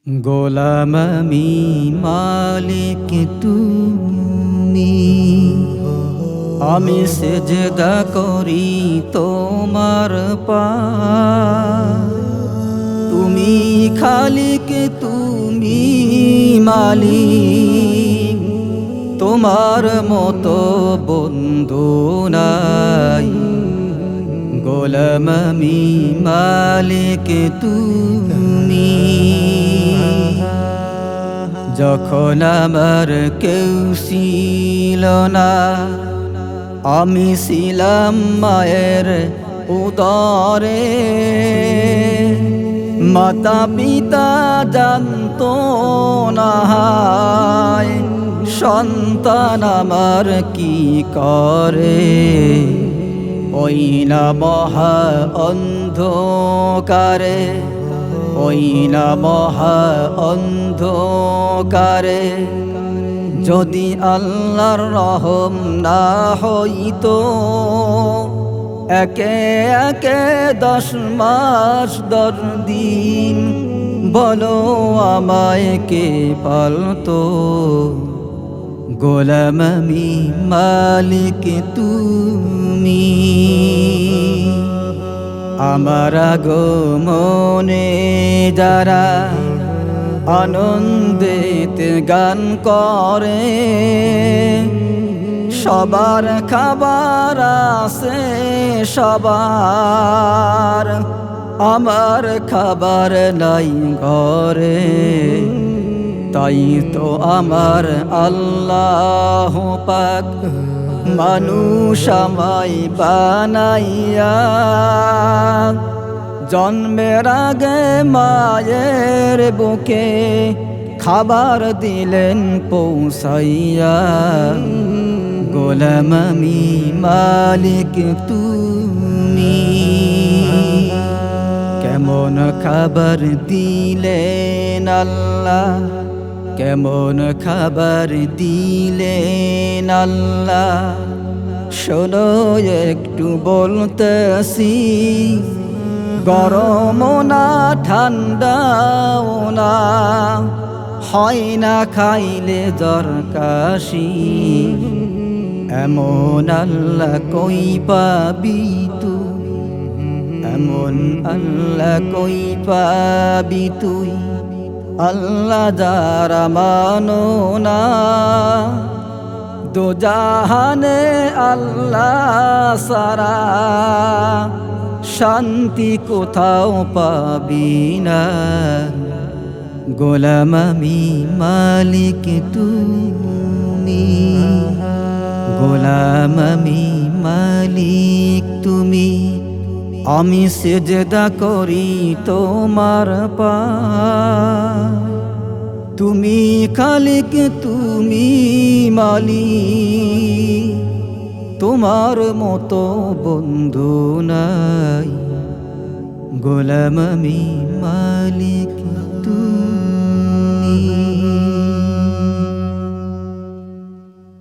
গোলাম আমি মালিক তুমি, আমি সেজদা করি তোমার পায়ে। তুমি খালিক তুমি মালিক, তোমার মতো বন্ধু নাই। গোলাম আমি মালিক তুমি, যখন আমার কেউ ছিল না, আমি ছিলাম মায়ের উদরে। মাতা পিতা জানতো না সন্তান আমার কি করে। ওই না মহা অন্ধকারে, ওই না মহা অন্ধকারে, যদি আল্লাহর রহম না হইতো, একে একে 10 মাস 10 দিন বলো আমায় কে পালতো। গোলাম আমি মালিক তুমি, আমার আগমনে যারা আনন্দিত গান করে, সবার খাবার আছে সবার, আমার খাবার নাই ঘরে। তাই তো আমার আল্লাহ পাক মানুষ আমায় বানাইয়া, জন্মের আগে মায়ের বুকে খাবার দিলেন পৌঁছাইয়া। গোলাম আমি মালিক তুমি, কেমন খাবার দিলেন আল্লাহ, কেমন খাবার দিলেন আল্লাহ। শোনো একটু বলতেছি, গরম না ঠান্ডাও না, হয় না খাইলে জ্বর কাশি। এমন আল্লাহ কই পাবি তুই, এমন আল্লাহ কই পাবি তুই। আল্লাহ যারা মানো না, দোজাহানে আল্লাহ সারা শান্তি কোথাও পাবি না। গোলাম আমি মালিক তুমি, গোলাম আমি মালিক তুমি, আমি সেজদা করি তোমার পায়ে। তুমি খালিক তুমি মালিক, তোমার মতো বন্ধু নাই। গোলাম আমি মালিক তুমি।